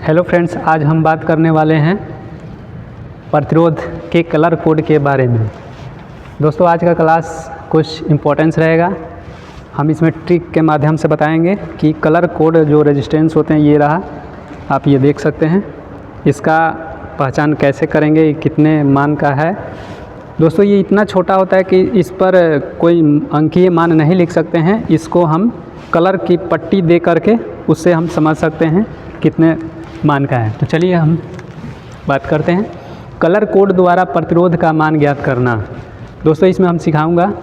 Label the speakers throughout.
Speaker 1: Hello friends, आज हम बात करने वाले हैं प्रतिरोध के कलर कोड के बारे में। दोस्तों, आज का क्लास कुछ इम्पोर्टेंस रहेगा। हम इसमें ट्रिक के माध्यम से बताएंगे कि कलर कोड जो रेजिस्टेंस होते हैं, ये रहा, आप ये देख सकते हैं। इसका पहचान कैसे करेंगे, कितने मान का है। दोस्तों, ये इतना छोटा होता है कि इस पर कोई अंकीय मान नहीं लिख सकते हैं। इसको हम कलर की पट्टी दे करके उससे हम समझ सकते हैं कितने मान का है। तो चलिए हम बात करते हैं कलर कोड द्वारा प्रतिरोध का मान ज्ञात करना। दोस्तों, इसमें हम सिखाऊंगा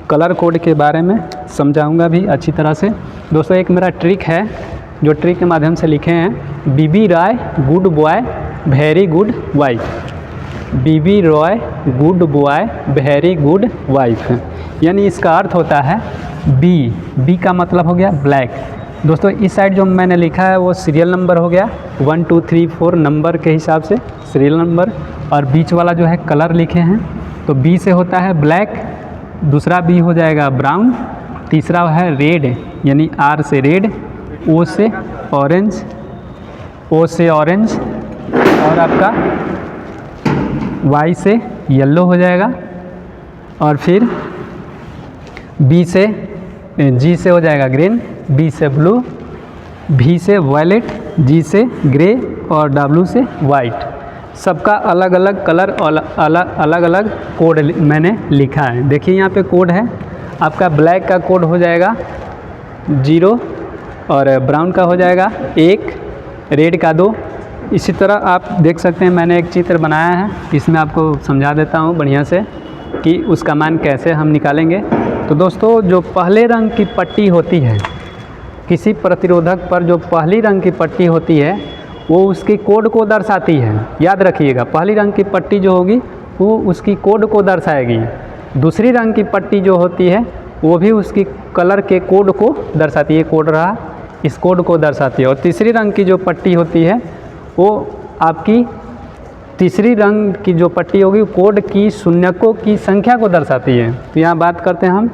Speaker 1: कलर कोड के बारे में, समझाऊंगा भी अच्छी तरह से। दोस्तों, एक मेरा ट्रिक है जो ट्रिक के माध्यम से लिखे हैं, BB ROY good boy very good wife. BB ROY good boy very good wife, यानी इसका अर्थ होता है बी का मतलब हो गया ब्लैक। दोस्तों, इस साइड जो मैंने लिखा है वो सीरियल नंबर हो गया, 1 2 3 4 नंबर के हिसाब से सीरियल नंबर, और बीच वाला जो है कलर लिखे हैं। तो बी से होता है ब्लैक, दूसरा बी हो जाएगा ब्राउन, तीसरा है रेड यानी आर से रेड, ओ से ऑरेंज, ओ से ऑरेंज, और आपका वाई से येलो हो जाएगा, और फिर बी से जी से हो जाएगा ग्रीन, बी से ब्लू, भी से वायलेट, जी से ग्रे, और डब्ल्यू से वाइट। सबका अलग अलग कलर और अलग अलग कोड मैंने लिखा है। देखिए यहाँ पे कोड है आपका। ब्लैक का कोड हो जाएगा 0, और ब्राउन का हो जाएगा 1, रेड का 2। इसी तरह आप देख सकते हैं, मैंने एक चित्र बनाया है, इसमें आपको समझा देता हूँ बढ़िया से कि उसका मान कैसे हम निकालेंगे। तो दोस्तों, जो पहले रंग की पट्टी होती है, किसी प्रतिरोधक पर जो पहली रंग की पट्टी होती है वो उसकी कोड को दर्शाती है। याद रखिएगा, पहली रंग की पट्टी जो होगी वो उसकी कोड को दर्शाएगी। दूसरी रंग की पट्टी जो होती है वो भी उसकी कलर के कोड को दर्शाती है। कोड रहा, इस कोड को दर्शाती है। और तीसरी रंग की जो पट्टी होती है वो आपकी तीसरी रंग की जो पट्टी होगी कोड की शून्यकों की संख्या को दर्शाती है। तो यहाँ बात करते हैं हम,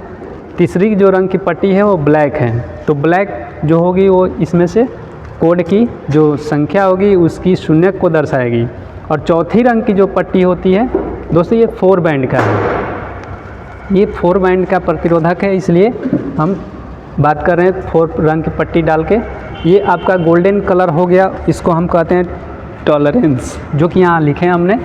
Speaker 1: तीसरी जो रंग की पट्टी है वो ब्लैक है। तो ब्लैक जो होगी वो इसमें से कोड की जो संख्या होगी उसकी शून्यक को दर्शाएगी। और चौथी रंग की जो पट्टी होती है दोस्तों, ये 4 बैंड का है। ये 4 बैंड का प्रतिरोधक है, इसलिए हम बात कर रहे हैं 4 रंग की पट्टी डाल के। ये आपका गोल्डन कलर हो गया, इसको हम कहते हैं टॉलरेंस, जो कि यहाँ लिखे हैं हमने,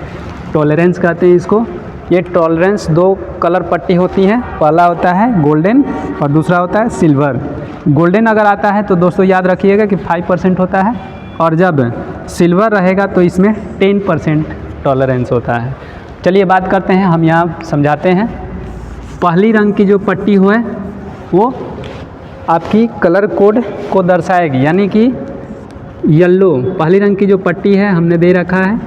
Speaker 1: टॉलरेंस कहते हैं इसको। ये टॉलरेंस 2 कलर पट्टी होती हैं, पहला होता है गोल्डन और दूसरा होता है सिल्वर। गोल्डन अगर आता है तो दोस्तों याद रखिएगा कि 5% होता है, और जब सिल्वर रहेगा तो इसमें 10% टॉलरेंस होता है। चलिए बात करते हैं, हम यहाँ समझाते हैं। पहली रंग की जो पट्टी हो है वो आपकी कलर कोड को दर्शाएगी, यानी कि येलो। पहली रंग की जो पट्टी है हमने दे रखा है,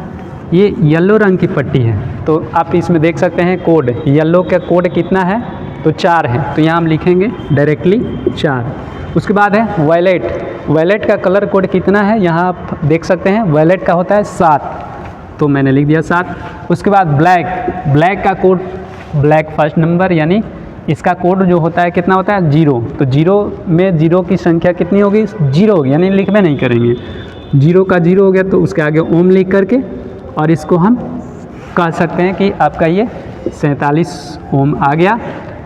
Speaker 1: ये येलो रंग की पट्टी है। तो आप इसमें देख सकते हैं कोड, येलो का कोड कितना है, तो 4 है। तो यहाँ हम लिखेंगे डायरेक्टली 4। उसके बाद है वायलेट। वायलेट का कलर कोड कितना है, यहाँ आप देख सकते हैं, वायलेट का होता है 7, तो मैंने लिख दिया 7। उसके बाद ब्लैक। ब्लैक का कोड, ब्लैक फर्स्ट नंबर, यानी इसका कोड जो होता है कितना होता है, 0। तो 0 में 0 की संख्या कितनी होगी, 0 होगी, यानी लिखना नहीं करेंगे। 0 का 0 हो गया तो उसके आगे ओम लिख करके, और इसको हम कह सकते हैं कि आपका ये 47 ओम आ गया।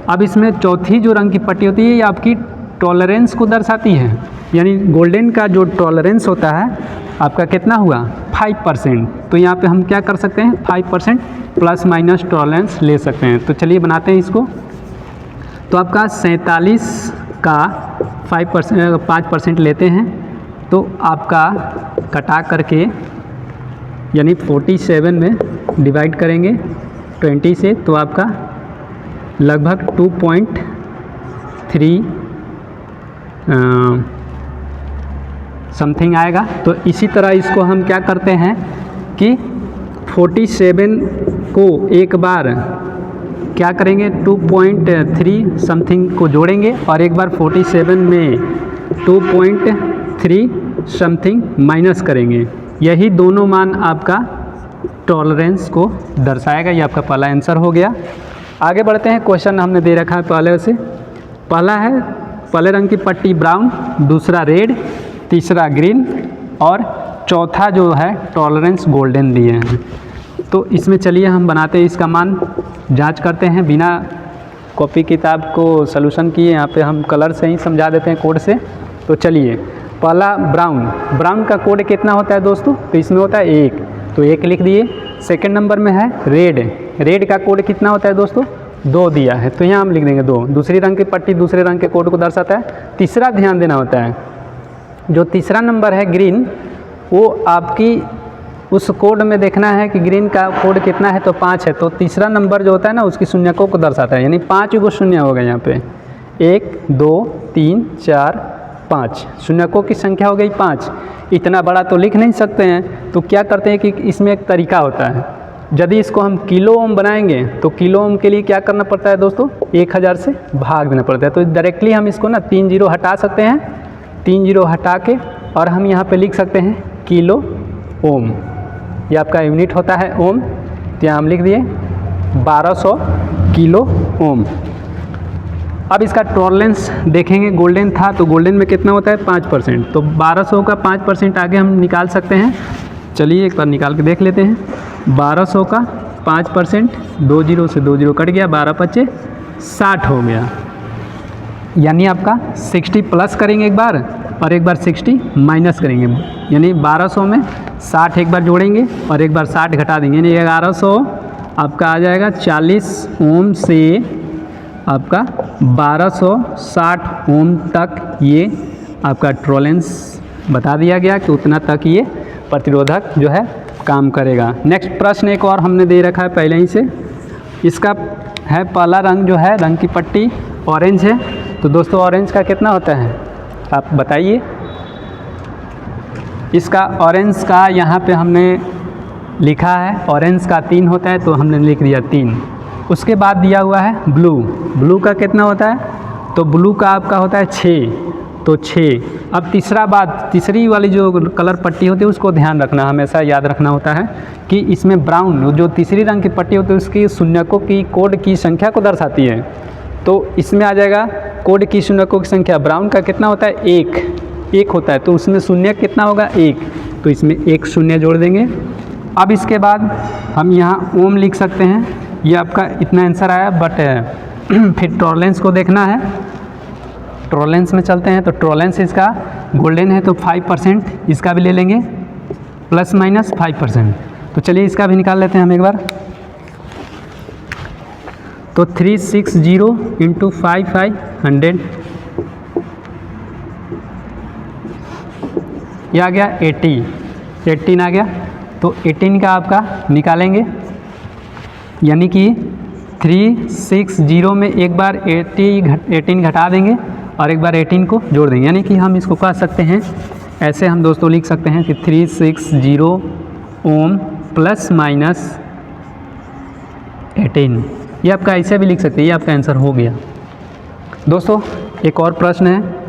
Speaker 1: अब इसमें चौथी जो रंग की पट्टी होती है ये आपकी टॉलरेंस को दर्शाती है, यानी गोल्डन का जो टॉलरेंस होता है आपका कितना हुआ, 5%। तो यहाँ पे हम क्या कर सकते हैं, 5% प्लस माइनस टॉलरेंस ले सकते हैं। तो चलिए बनाते हैं इसको। तो आपका 47 का 5% लेते हैं, तो आपका कटा करके यानी 47 में डिवाइड करेंगे 20 से, तो आपका लगभग 2.3 समथिंग आएगा। तो इसी तरह इसको हम क्या करते हैं कि 47 को एक बार क्या करेंगे, 2.3 समथिंग को जोड़ेंगे, और एक बार 47 में 2.3 समथिंग माइनस करेंगे। यही दोनों मान आपका टॉलरेंस को दर्शाएगा। ये आपका पहला आंसर हो गया। आगे बढ़ते हैं, क्वेश्चन हमने दे रखा है पहले से। पहला है पहले रंग की पट्टी ब्राउन, दूसरा रेड, तीसरा ग्रीन और चौथा जो है टॉलरेंस गोल्डन दिए हैं। तो इसमें चलिए हम बनाते हैं, इसका मान जांच करते हैं बिना कॉपी किताब को सॉल्यूशन किए। यहाँ पे हम कलर से ही समझा देते हैं कोड से। तो चलिए, पहला ब्राउन का कोड कितना होता है दोस्तों? तो इसमें होता है 1, तो 1 लिख दिए। सेकंड नंबर में है रेड का कोड कितना होता है दोस्तों? 2 दिया है, तो यहाँ हम लिख देंगे 2। दूसरी रंग की पट्टी दूसरे रंग के कोड को दर्शाता है। तीसरा ध्यान देना होता है, जो तीसरा नंबर है ग्रीन, वो आपकी उस कोड में देखना है कि ग्रीन का कोड कितना है, तो 5 है। तो तीसरा नंबर जो होता है ना, उसकी शून्यकों को दर्शाता है, यानी 5 गो शून्य हो गए यहाँ पे। 1 2 3 4 5 शून्यकों की संख्या हो गई 5। इतना बड़ा तो लिख नहीं सकते हैं, तो क्या करते हैं कि इसमें एक तरीका होता है। यदि इसको हम किलो ओम बनाएंगे तो किलो ओम के लिए क्या करना पड़ता है दोस्तों? 1000 से भाग देना पड़ता है। तो डायरेक्टली हम इसको ना 3 जीरो हटा सकते हैं। 3 जीरो हटा के और हम यहाँ पे लिख सकते हैं किलो ओम। ये आपका यूनिट होता है ओम। तो यहाँ हम लिख दिए 1200 किलो ओम। अब इसका टॉलरेंस देखेंगे, गोल्डन था तो गोल्डन में कितना होता है? 5%। तो 1200 का 5% आगे हम निकाल सकते हैं। चलिए एक बार निकाल के देख लेते हैं। 1200 का 5%, 2 जीरो से 2 जीरो कट गया, 12 पच्चे 60 हो गया। यानी आपका 60 प्लस करेंगे एक बार और एक बार 60 माइनस करेंगे, यानी 1200 में 60 एक बार जोड़ेंगे और एक बार 60 घटा देंगे, यानी 1100 आपका आ जाएगा। 40 ओम से आपका 1260 ओम तक ये आपका टॉलरेंस बता दिया गया कि उतना तक ये प्रतिरोधक जो है काम करेगा। नेक्स्ट प्रश्न एक और हमने दे रखा है पहले ही से। इसका है पहला रंग जो है, रंग की पट्टी ऑरेंज है। तो दोस्तों ऑरेंज का कितना होता है आप बताइए? इसका ऑरेंज का यहाँ पे हमने लिखा है, ऑरेंज का 3 होता है, तो हमने लिख दिया 3। उसके बाद दिया हुआ है ब्लू का कितना होता है? तो ब्लू का आपका होता है 6, तो 6। अब तीसरी वाली जो कलर पट्टी होती है उसको ध्यान रखना, हमेशा याद रखना होता है कि इसमें ब्राउन जो तीसरी रंग की पट्टी होती है उसकी शून्यकों की कोड की संख्या को दर्शाती है। तो इसमें आ जाएगा कोड की शून्यकों की संख्या। ब्राउन का कितना होता है? 1 होता है, तो उसमें शून्य कितना होगा? 1, तो इसमें 1 शून्य जोड़ देंगे। अब इसके बाद हम यहाँ ओम लिख सकते हैं। ये आपका इतना आंसर आया, बट फिर टॉलरेंस को देखना है। टॉलरेंस में चलते हैं, तो टॉलरेंस इसका गोल्डन है तो 5%, इसका भी ले लेंगे प्लस माइनस 5%। तो चलिए इसका भी निकाल लेते हैं हम एक बार। तो 360 इंटू 500, ये आ गया 18 आ गया। तो 18 का आपका निकालेंगे, यानी कि 360 में एक बार 18 घटा देंगे और एक बार 18 को जोड़ देंगे, यानी कि हम इसको कह सकते हैं, ऐसे हम दोस्तों लिख सकते हैं कि 360 ओम प्लस माइनस 18। ये आपका ऐसे भी लिख सकते हैं। ये आपका आंसर हो गया। दोस्तों एक और प्रश्न है।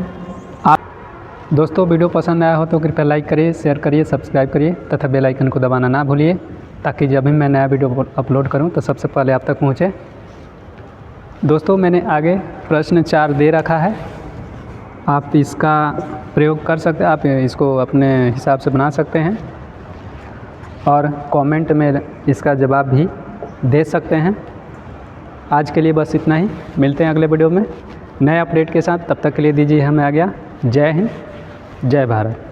Speaker 1: दोस्तों वीडियो पसंद आया हो तो कृपया लाइक करिए, शेयर करिए, सब्सक्राइब करिए तथा बेल आइकन को दबाना ना भूलिए, ताकि जब भी मैं नया वीडियो अपलोड करूं तो सबसे पहले आप तक पहुंचे। दोस्तों मैंने आगे प्रश्न 4 दे रखा है, आप इसका प्रयोग कर सकते हैं, आप इसको अपने हिसाब से बना सकते हैं और कमेंट में इसका जवाब भी दे सकते हैं। आज के लिए बस इतना ही, मिलते हैं अगले वीडियो में नए अपडेट के साथ। तब तक के लिए दीजिए हमें आज्ञा। जय हिंद, जय भारत।